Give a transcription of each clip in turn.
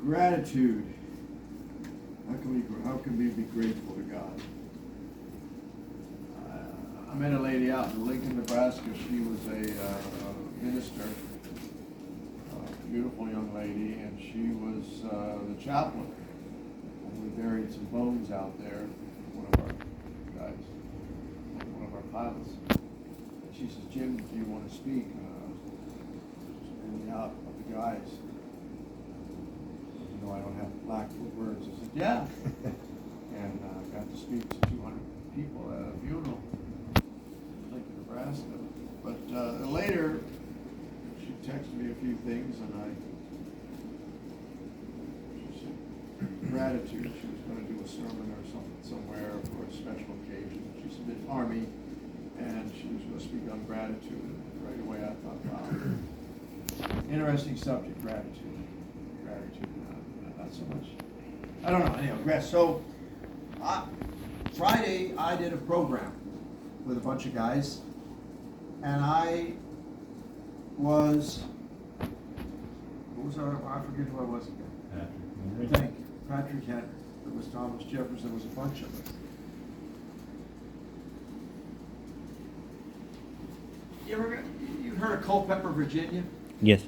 Gratitude. How can we be grateful to God? I met a lady out in Lincoln, Nebraska. She was a minister, a beautiful young lady, and she was the chaplain. And we buried some bones out there. One of our guys, one of our pilots. And she says, "Jim, do you want to speak?" And out of the guys. I don't have Blackfoot words. I said, "Yeah." And got to speak to 200 people at a funeral in Lincoln, Nebraska. But later, she texted me a few things, and she said, gratitude. She was going to do a sermon or something somewhere for a special occasion. She's in the Army, and she was going to speak on gratitude. And right away, I thought, wow, interesting subject, gratitude. Not so much. I don't know. Anyway, so Friday I did a program with a bunch of guys, and I forget who I was again. Patrick Henry. Thank you. Patrick Henry. There was Thomas Jefferson. There was a bunch of us. You heard of Culpeper, Virginia? Yes.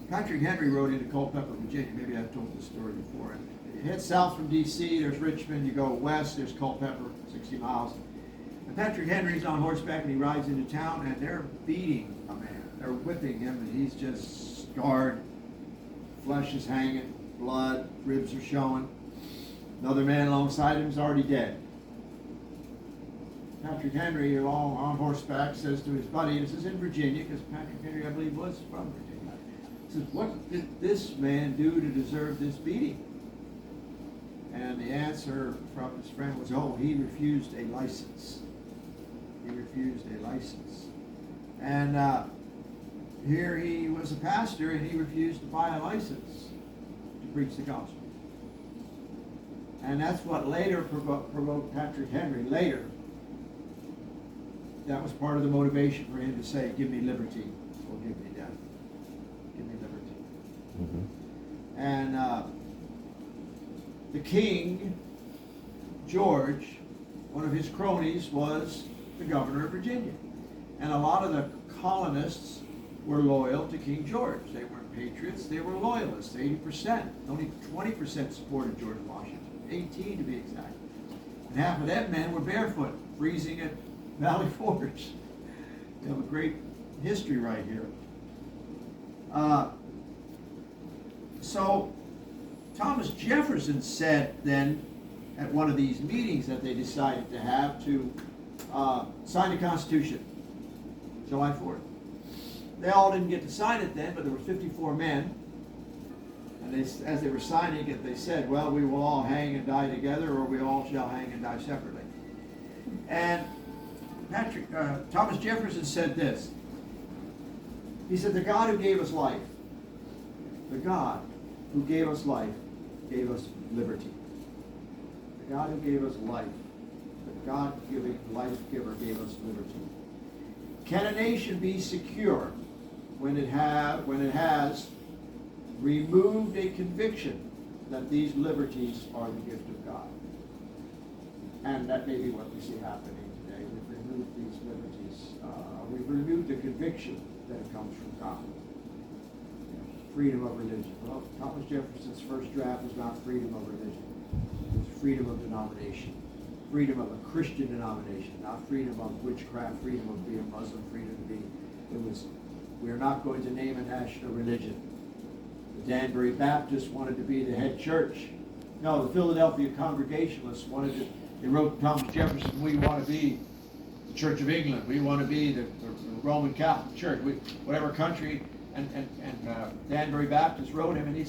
Patrick Henry rode into Culpeper, Virginia. Maybe I've told this story before. You head south from D.C., there's Richmond. You go west, there's Culpeper, 60 miles. And Patrick Henry's on horseback, and he rides into town, and they're beating a man. They're whipping him, and he's just scarred. Flesh is hanging, blood, ribs are showing. Another man alongside him is already dead. Patrick Henry, all on horseback, says to his buddy, this is in Virginia, because Patrick Henry, I believe, was from Virginia. Says, what did this man do to deserve this beating? And the answer from his friend was, he refused a license. He refused a license. And here he was a pastor, and he refused to buy a license to preach the gospel. And that's what later provoked Patrick Henry. Later, that was part of the motivation for him to say, give me liberty or give me death. Give me liberty. Mm-hmm. And the king, George, one of his cronies was the governor of Virginia. And a lot of the colonists were loyal to King George. They weren't patriots, they were loyalists, 80%. Only 20% supported George Washington, 18 to be exact. And half of them men were barefoot, freezing at Valley Forge. We have a great history right here. So Thomas Jefferson said then at one of these meetings that they decided to have to sign the Constitution, July 4th. They all didn't get to sign it then, but there were 54 men. And as they were signing it, they said, well, we will all hang and die together, or we all shall hang and die separately. And Thomas Jefferson said this. He said, the God who gave us life, the God who gave us life, gave us liberty. The God who gave us life, the God-giving life giver gave us liberty. Can a nation be secure when it has removed a conviction that these liberties are the gift of God? And that may be what we see happening today. We've removed these liberties. We've removed the conviction that it comes from God. Freedom of religion. Well, Thomas Jefferson's first draft was not freedom of religion. It was freedom of denomination. Freedom of a Christian denomination, not freedom of witchcraft, freedom of being Muslim, freedom to be. It was, we're not going to name a national religion. The Danbury Baptists wanted to be the head church. No, the Philadelphia Congregationalists wanted to, they wrote to Thomas Jefferson, we want to be the Church of England. We want to be the Roman Catholic Church. Whatever country. And Danbury Baptist wrote him, and he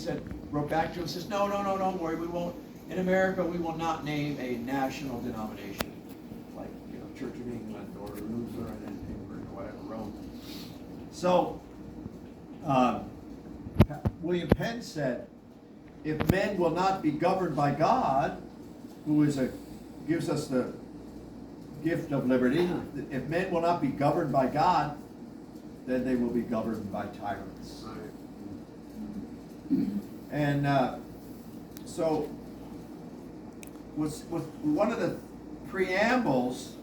wrote back to him, says, no, don't worry, we won't. In America, we will not name a national denomination like Church of England or Lutheran and whatever, Rome. So William Penn said, if men will not be governed by God, who gives us the gift of liberty, if men will not be governed by God, then they will be governed by tyrants. And so, was one of the preambles,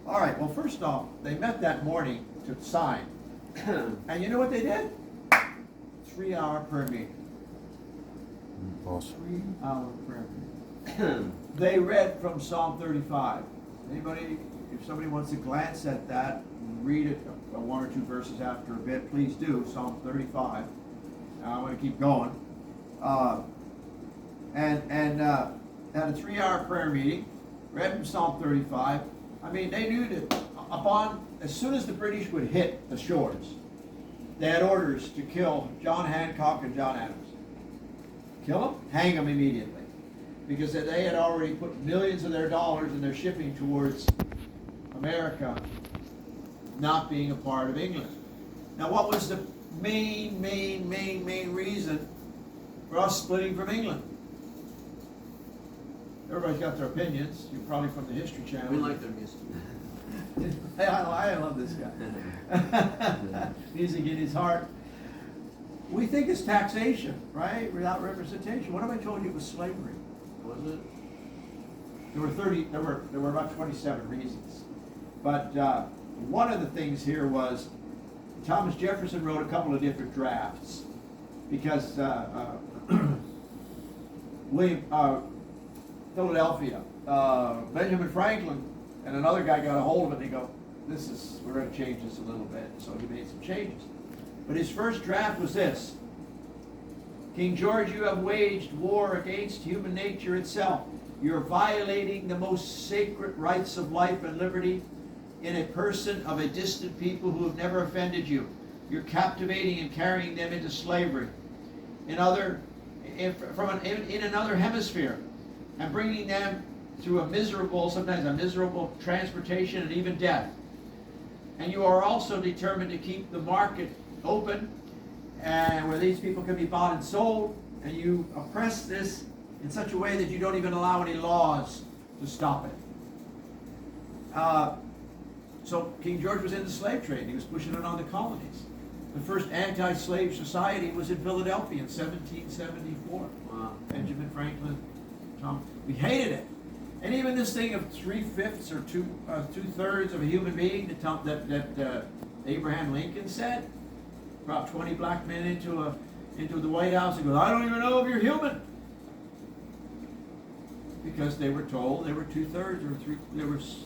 all right, well, first off, they met that morning to sign. And you know what they did? 3-hour prayer meeting. Awesome. 3-hour prayer meeting. They read from Psalm 35. Anybody, if somebody wants to glance at that, read it, one or two verses after a bit, please do, Psalm 35. I want to keep going. And had a 3-hour prayer meeting, read from Psalm 35. I mean, they knew that as soon as the British would hit the shores, they had orders to kill John Hancock and John Adams. Kill them, hang them immediately. Because they had already put millions of their dollars in their shipping towards America not being a part of England. Now, what was the main reason for us splitting from England? Everybody's got their opinions. You're probably from the History Channel. We like their music. I love this guy. Music in his heart. We think it's taxation, right? Without representation. What if I told you it was slavery? Was it? There were about 27 reasons. But one of the things here was Thomas Jefferson wrote a couple of different drafts because Philadelphia, Benjamin Franklin and another guy got a hold of it and they go, we're going to change this a little bit. So he made some changes. But his first draft was this: King George, you have waged war against human nature itself. You're violating the most sacred rights of life and liberty in a person of a distant people who have never offended you. You're captivating and carrying them into slavery in another hemisphere and bringing them through sometimes a miserable transportation and even death. And you are also determined to keep the market open and where these people can be bought and sold, and you oppress this in such a way that you don't even allow any laws to stop it. So King George was in the slave trade. He was pushing it on the colonies. The first anti-slave society was in Philadelphia in 1774. Wow. Benjamin Franklin, we hated it. And even this thing of 3/5 or 2/3 of a human being that Abraham Lincoln said, brought 20 black men into the White House and goes, I don't even know if you're human. Because they were told they were 2/3 or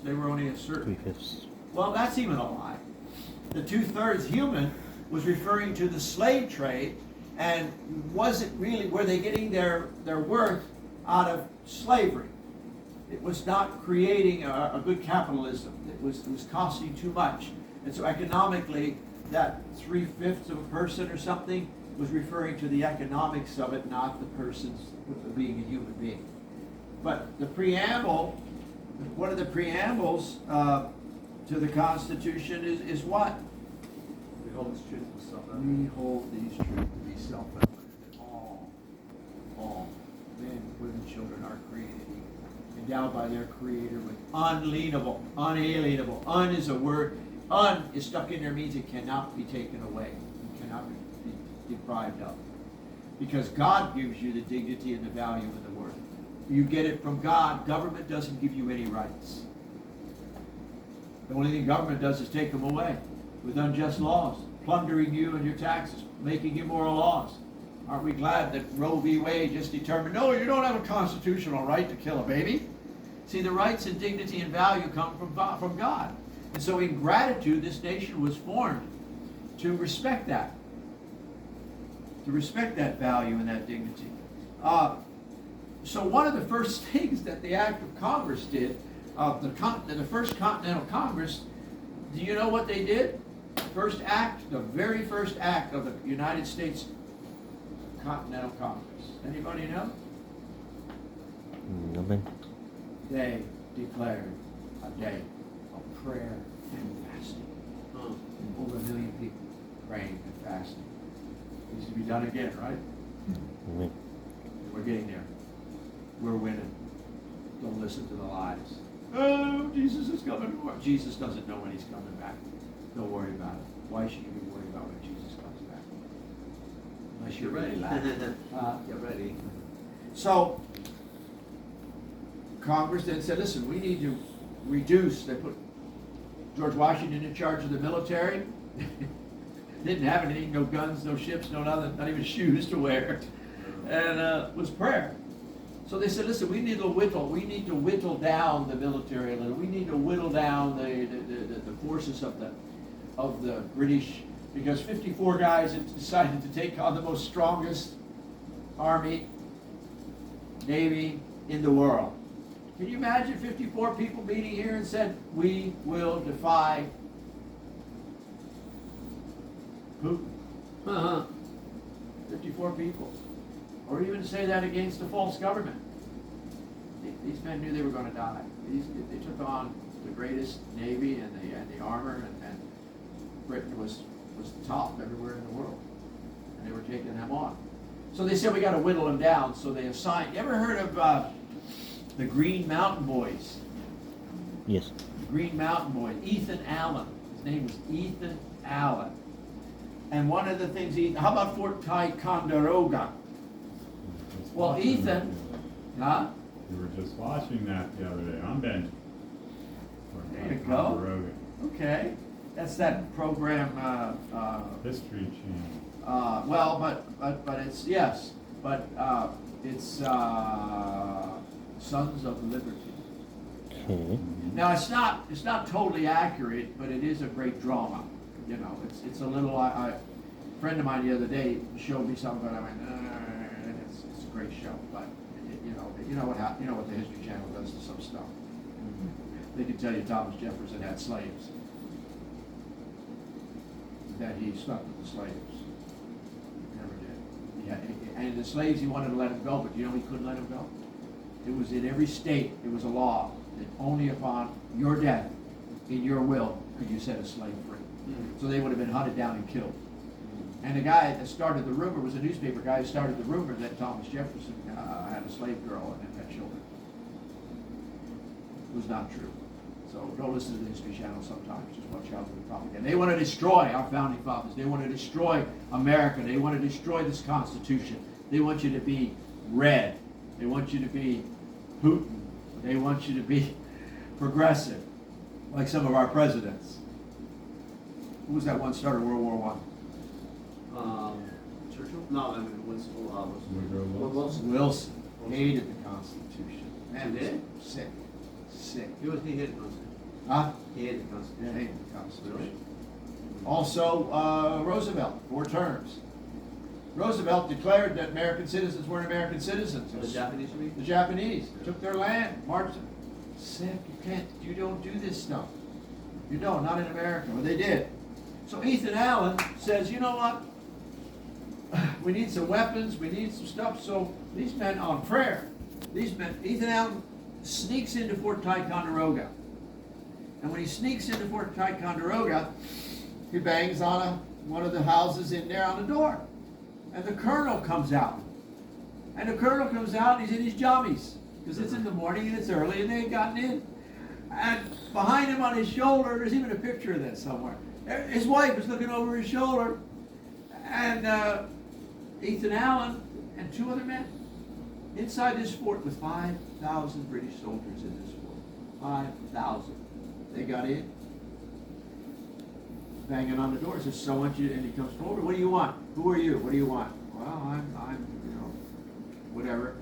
they were only a certain. 3/5. Well, that's even a lie. The 2/3 human was referring to the slave trade, and wasn't really, were they getting their worth out of slavery? It was not creating a good capitalism. It was costing too much. And so economically, that 3/5 of a person or something was referring to the economics of it, not the person's being a human being. But the preamble, one of the preambles to the Constitution is what? We hold this truth to self-evident. We hold these truths to be self-evident. All men, women, children are created equal, endowed by their Creator with unalienable, unalienable. Un is a word. Un is stuck in there, means it cannot be taken away. It cannot be deprived of. Because God gives you the dignity and the value of the word. You get it from God. Government doesn't give you any rights. The only thing government does is take them away with unjust laws, plundering you and your taxes, making immoral laws. Aren't we glad that Roe v. Wade just determined, no, you don't have a constitutional right to kill a baby? See, the rights and dignity and value come from God. And so in gratitude, this nation was formed to respect that. To respect that value and that dignity. So one of the first things that the Act of Congress did, the first Continental Congress, do you know what they did? First act, the very first act of the United States Continental Congress. Anybody know? Nothing. They declared a day of prayer and fasting. Over 1 million people praying and fasting. Needs to be done again, right? Amen. We're getting there. We're winning. Don't listen to the lies. Oh, Jesus is coming. Jesus doesn't know when he's coming back. Don't worry about it. Why should you be worried about when Jesus comes back? Unless You're you're ready. ready. Get ready. So, Congress then said, listen, we need to reduce, they put George Washington in charge of the military. Didn't have anything, no guns, no ships, no nothing, not even shoes to wear. And was prayer. So they said, listen, we need to whittle down the military a little. We need to whittle down the forces of the British, because 54 guys had decided to take on the most strongest army, navy in the world. Can you imagine 54 people meeting here and said, we will defy Putin? 54 people. Or even say that against a false government. These men knew they were going to die. They took on the greatest navy and the armor, and Britain was the top everywhere in the world. And they were taking them on. So they said, we got to whittle them down. So they assigned, you ever heard of the Green Mountain Boys? Yes. Green Mountain Boys, Ethan Allen. His name was Ethan Allen. And one of the things, how about Fort Ticonderoga? Well, Ethan, huh? We were just watching that the other day on Benji. There you go. Okay. That's that program, History Channel. well, but it's, yes, but it's Sons of Liberty. Okay. Now, it's not totally accurate, but it is a great drama. You know, it's a little, a friend of mine the other day showed me something, and I went, and it's a great show, but you know what the History Channel does to some stuff. They can tell you Thomas Jefferson had slaves, that he slept with the slaves. He never did. And the slaves, he wanted to let them go, but he couldn't let them go. It was in every state, it was a law that only upon your death, in your will, could you set a slave free. So they would have been hunted down and killed. And the guy that started the rumor was a newspaper guy who started the rumor that Thomas Jefferson had a slave girl and had children. It was not true. So don't listen to the History Channel sometimes. Just watch out for the propaganda. They want to destroy our founding fathers. They want to destroy America. They want to destroy this Constitution. They want you to be red. They want you to be Putin. They want you to be progressive, like some of our presidents. Who was that one started World War I? Churchill? No, I mean Winston. Woodrow Wilson. Wilson hated the Constitution. Man, He did? Sick. He hated the Constitution. Huh? He hated the Yeah, Constitution. hated the Constitution. Really? Also, Roosevelt, 4 terms. Roosevelt declared that American citizens weren't American citizens. The Japanese, you mean? The Japanese took their land, marched them. Sick, you don't do this stuff. You don't, not in America. Well, they did. So Ethan Allen says, you know what? We need some weapons, we need some stuff. So these men on prayer, Ethan Allen sneaks into Fort Ticonderoga. And when he sneaks into Fort Ticonderoga, he bangs on one of the houses in there on the door. And the colonel comes out. And the colonel comes out and he's in his jammies. Because it's in the morning and it's early and they ain't gotten in. And behind him on his shoulder, there's even a picture of this somewhere. His wife is looking over his shoulder. And Ethan Allen and 2 other men inside this fort with 5,000 British soldiers in this fort. 5,000. They got in. Banging on the door, says, so I want you, and he comes forward, what do you want? Who are you? What do you want? Well, I'm whatever.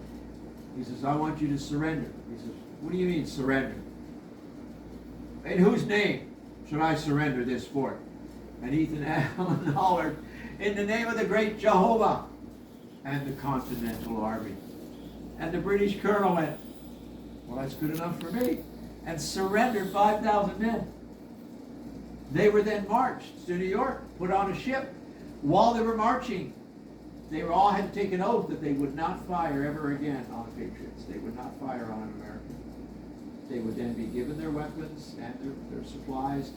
He says, I want you to surrender. He says, what do you mean surrender? In whose name should I surrender this fort? And Ethan Allen hollered, in the name of the great Jehovah and the Continental Army. And the British colonel went, well, that's good enough for me, and surrendered 5,000 men. They were then marched to New York, put on a ship. While they were marching, they were all had to take an oath that they would not fire ever again on patriots. They would not fire on an American. They would then be given their weapons and their supplies.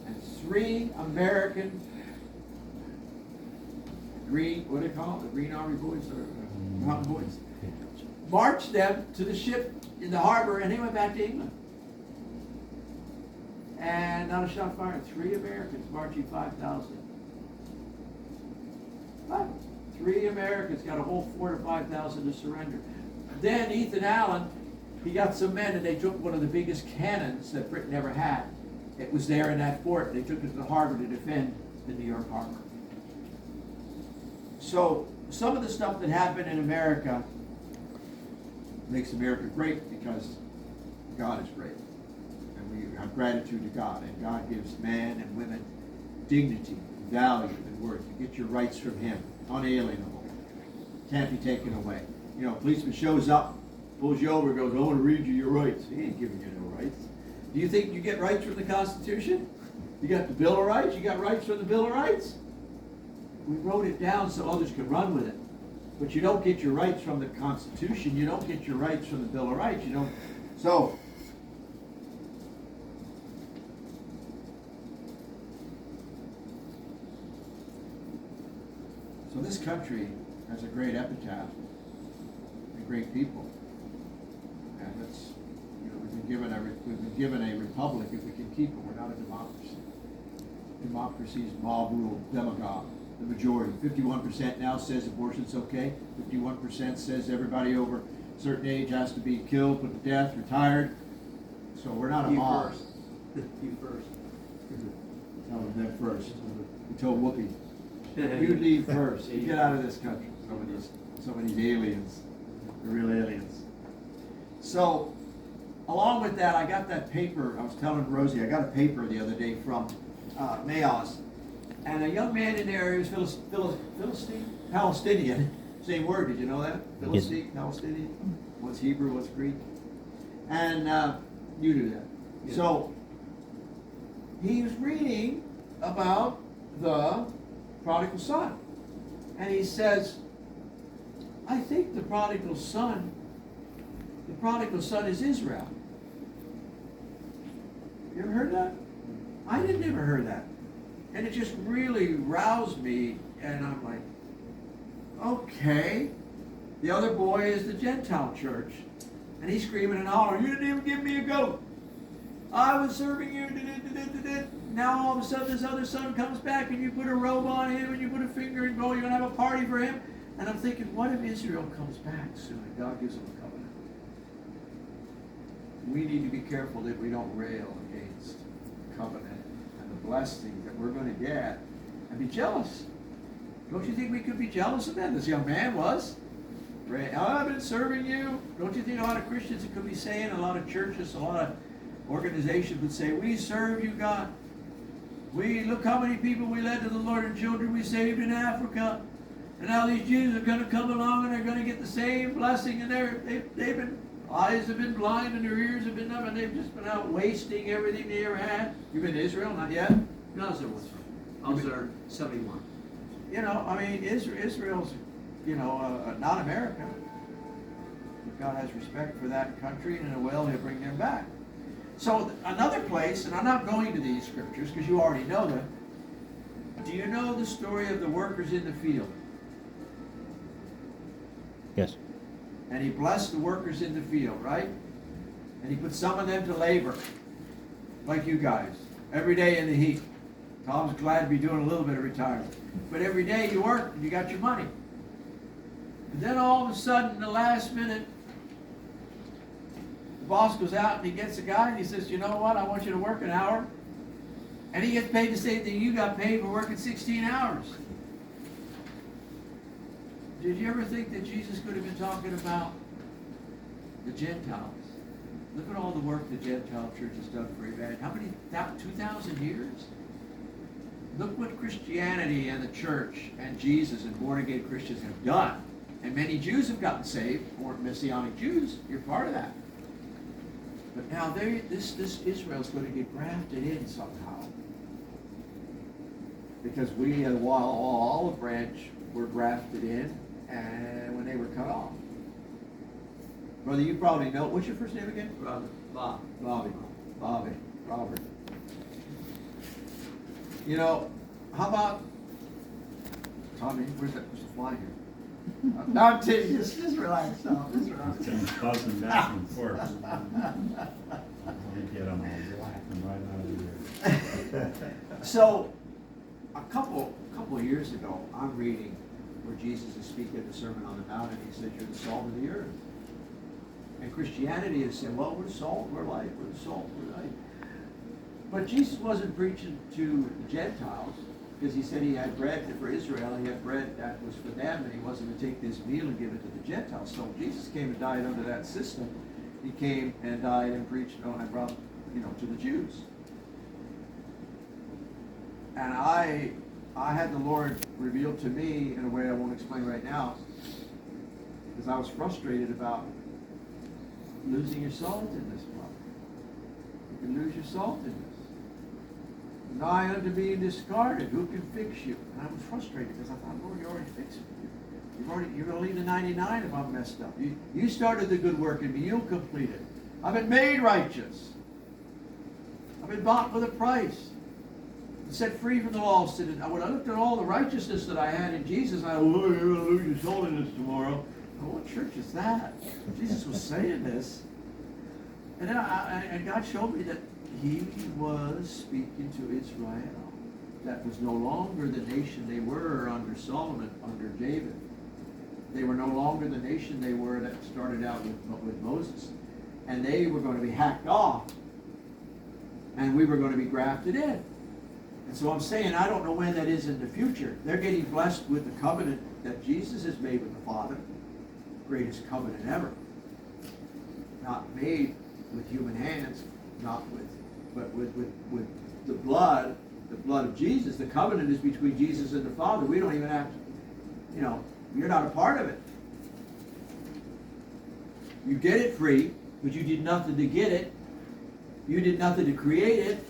And 3 American what do they call it? The Green Army Boys or Mountain Boys. Marched them to the ship in the harbor and they went back to England. And not a shot fired. 3 Americans marching 5,000. 3 Americans got a whole 4,000 to 5,000 to surrender. Then Ethan Allen, he got some men and they took one of the biggest cannons that Britain ever had. It was there in that fort. They took it to the harbor to defend the New York harbor. So some of the stuff that happened in America makes America great because God is great. And we have gratitude to God. And God gives man and women dignity, value, and worth. You get your rights from Him, unalienable. Can't be taken away. You know, a policeman shows up, pulls you over, goes, I want to read you your rights. He ain't giving you no rights. Do you think you get rights from the Constitution? You got the Bill of Rights? You got rights from the Bill of Rights? We wrote it down so others could run with it. But you don't get your rights from the Constitution. You don't get your rights from the Bill of Rights. You don't. So this country has a great epitaph and great people. And it's, you know, we've been given a republic if we can keep it. We're not a democracy. Democracy is mob rule, demagogue. The majority, 51% now says abortion's okay. 51% says everybody over a certain age has to be killed, put to death, retired. So we're not a You mob. first. You first. Tell them first. We told Whoopi, you leave first. You get out of this country. Some of these aliens, the real aliens. So, along with that, I got that paper. I was telling Rosie, I got a paper the other day from Mayos. And a young man in there, he was Philistine? Palestinian. Same word, did you know that? Philistine, Palestinian. What's Hebrew, what's Greek? And you knew that. Yeah. So, he was reading about the prodigal son. And he says, I think the prodigal son is Israel. You ever heard that? I didn't ever heard that. And it just really roused me, and I'm like, okay. The other boy is the Gentile church. And he's screaming and hollering, you didn't even give me a goat. I was serving you. Now all of a sudden this other son comes back and you put a robe on him and you put a finger and go, you're going to have a party for him. And I'm thinking, what if Israel comes back soon and God gives him a covenant? We need to be careful that we don't rail against the covenant and the blessing that we're going to get and be jealous. Don't you think we could be jealous of that? This young man was. I've been serving you. Don't you think a lot of Christians could be saying, a lot of churches, a lot of organizations would say, we serve you, God. We look how many people we led to the Lord and children we saved in Africa. And now these Jews are going to come along and they're going to get the same blessing. And they've been, eyes have been blind and their ears have been numb and they've just been out wasting everything they ever had. You've been to Israel? Not yet? No, I was there once. I was there 71. You know, I mean, Israel's, you know, not America. God has respect for that country and in a way he'll bring them back. So another place, and I'm not going to these scriptures because you already know them. Do you know the story of the workers in the field? Yes. And he blessed the workers in the field, right? And he put some of them to labor, like you guys, every day in the heat. Tom's glad to be doing a little bit of retirement. But every day you work and you got your money. And then all of a sudden, the last minute, the boss goes out and he gets a guy and he says, you know what, I want you to work an hour. And he gets paid the same thing you got paid for working 16 hours. Did you ever think that Jesus could have been talking about the Gentiles? Look at all the work the Gentile church has done for humanity. How many, 2,000 years? Look what Christianity and the church and Jesus and born-again Christians have done. And many Jews have gotten saved, or Messianic Jews. You're part of that. But now this Israel's going to get grafted in somehow. Because we, the olive branch, were grafted in, and when they were cut off. Brother, you probably know. What's your first name again? Brother, Bob. Bobby. Robert. You know, how about Tommy? Where's the fly here? No, I'm kidding. Just relax. No, just relax. It's been buzzing back and forth. Let me get them all laughing right out of here. So, a couple of years ago, I'm reading where Jesus is speaking at the Sermon on the Mount, and he says, you're the salt of the earth. And Christianity is saying, well, we're salt, we're light, we're the salt, we're light. But Jesus wasn't preaching to Gentiles, because he said he had bread for Israel, he had bread that was for them, and he wasn't to take this meal and give it to the Gentiles. So Jesus came and died under that system. He came and died and preached, and brought, to the Jews. And I had the Lord revealed to me in a way I won't explain right now, because I was frustrated about losing your salt in this, brother. You can lose your salt in this. Nigh unto being discarded, who can fix you? And I was frustrated because I thought, Lord, you already fixed me. You're going to leave the 99 if I'm messed up. You started the good work in me. You'll complete it. I've been made righteous. I've been bought with a price. Set free from the law of sin. And when I looked at all the righteousness that I had in Jesus, I thought, oh, you're going to lose your holiness tomorrow. Oh, what church is that? Jesus was saying this. And then and God showed me that he was speaking to Israel. That was no longer the nation they were under Solomon, under David. They were no longer the nation they were that started out with Moses. And they were going to be hacked off. And we were going to be grafted in. And so I'm saying, I don't know when that is in the future. They're getting blessed with the covenant that Jesus has made with the Father. Greatest covenant ever. Not made with human hands, but with the blood of Jesus. The covenant is between Jesus and the Father. We don't even have to, you're not a part of it. You get it free, but you did nothing to get it. You did nothing to create it,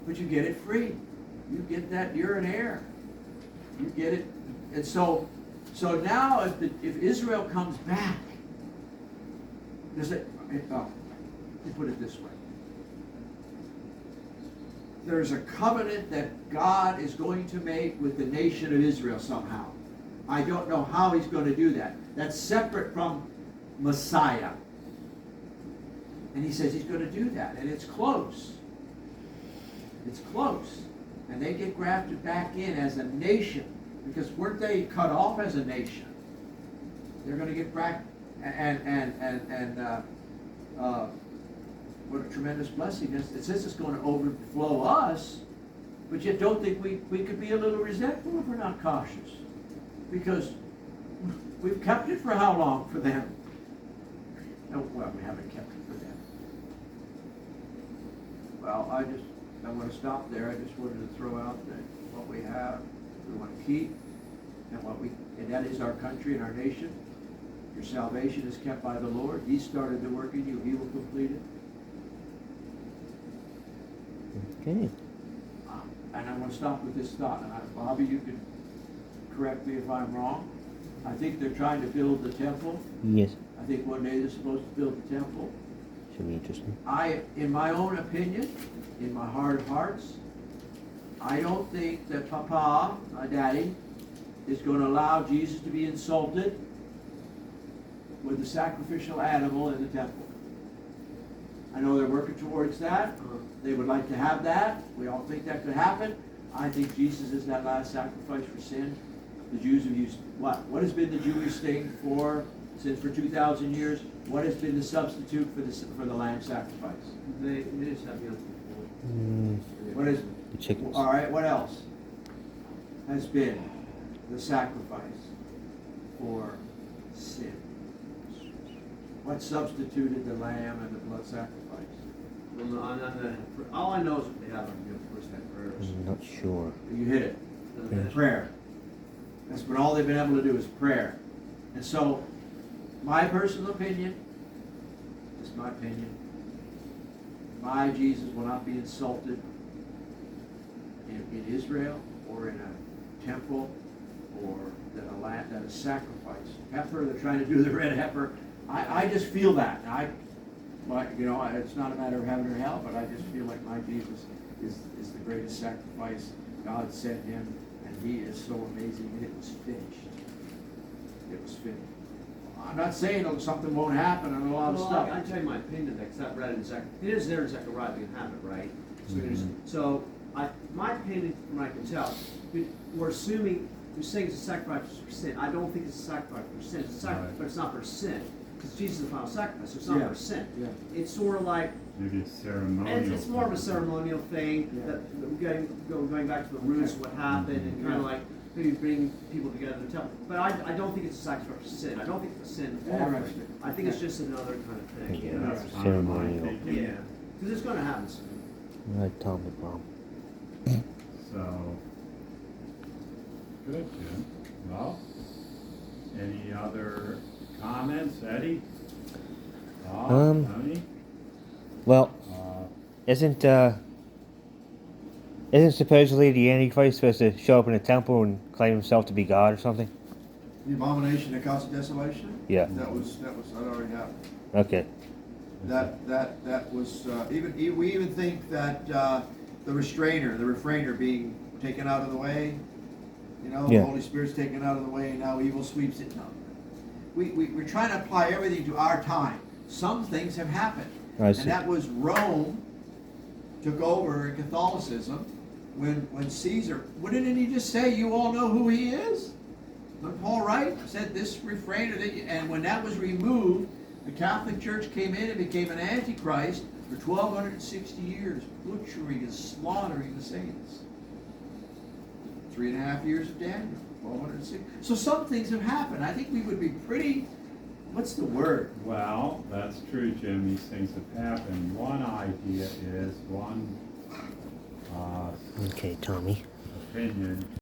but you get it free. You get that, you're an heir. You get it. And so now if Israel comes back, let me put it this way. There's a covenant that God is going to make with the nation of Israel somehow. I don't know how he's going to do that. That's separate from Messiah. And he says he's going to do that. And it's close. It's close. And they get grafted back in as a nation. Because weren't they cut off as a nation? They're going to get back what a tremendous blessing. It says it's going to overflow us, but yet don't think we could be a little resentful if we're not cautious. Because we've kept it for how long for them? No, well, we haven't kept it for them. Well, I want to stop there. I just wanted to throw out that what we have, we want to keep, and that is our country and our nation. Your salvation is kept by the Lord. He started the work in you. He will complete it. Okay. And I want to stop with this thought. Bobby, you can correct me if I'm wrong. I think they're trying to build the temple. Yes. I think one day they're supposed to build the temple. Should be interesting. In my own opinion, in my heart of hearts, I don't think that Papa, my daddy, is going to allow Jesus to be insulted with the sacrificial animal in the temple. I know they're working towards that. They would like to have that. We all think that could happen. I think Jesus is that last sacrifice for sin. The Jews have used what? What has been the Jewish thing for 2,000 years? What has been the substitute for the lamb sacrifice? They just have young people. What is? The chickens. All right. What else has been the sacrifice for sin? What substituted the lamb and the blood sacrifice? Well, no, I'm not gonna, all I know is that they have first had prayers. I'm not sure. You hit it. Yeah. Prayer. That's been all they've been able to do is prayer. And so, my personal opinion, just my opinion, my Jesus will not be insulted in Israel or in a temple or that a sacrifice. Heifer, they're trying to do the red heifer. I just feel that. It's not a matter of heaven or hell, but I just feel like my Jesus is the greatest sacrifice. God sent him, and he is so amazing. And it was finished. It was finished. I'm not saying something won't happen and a lot of stuff. I tell you my opinion, except read in Zechariah. It is there in Zechariah, you have it, right? So my opinion, from what I can tell, we're assuming You're saying it's a sacrifice for sin. I don't think it's a sacrifice for sin. It's a sacrifice, Right. but it's not for sin. Because Jesus is the final sacrifice, so it's not Yeah. for sin. Yeah. It's sort of like, Maybe it's ceremonial. and it's more of a ceremonial thing, Yeah. that going back to the roots of what happened, and kind of like maybe bring people together to tell. But I don't think it's a sacrifice for sin. I don't think it's a sin offering. Interesting. I think it's just another kind of thing. Yeah. You know? That's kind of my Ceremonial. thinking. Yeah, because it's going to happen soon. Right, Talmud bomb. So, good, Jim. Well, any other comments, Eddie? Um, Tony? Well, Uh, isn't supposedly the Antichrist supposed to show up in a temple and claim himself to be God or something? The abomination that causes desolation? Yeah. That already happened. Okay. That was, we even think that, the refrainer being taken out of the way, you know, the Yeah. Holy Spirit's taken out of the way, and now evil sweeps it. No. We're trying to apply everything to our time. Some things have happened. I see. And that was Rome took over in Catholicism when Caesar, wouldn't he just say, you all know who he is? When Paul Wright said this refrainer, and when that was removed, the Catholic Church came in and became an antichrist for 1,260 years, butchering and slaughtering the saints. 3.5 years of Daniel, 1,260. So some things have happened. I think we would be pretty, what's the word? Well, that's true, Jim. These things have happened. One idea is, one Okay, Tommy. opinion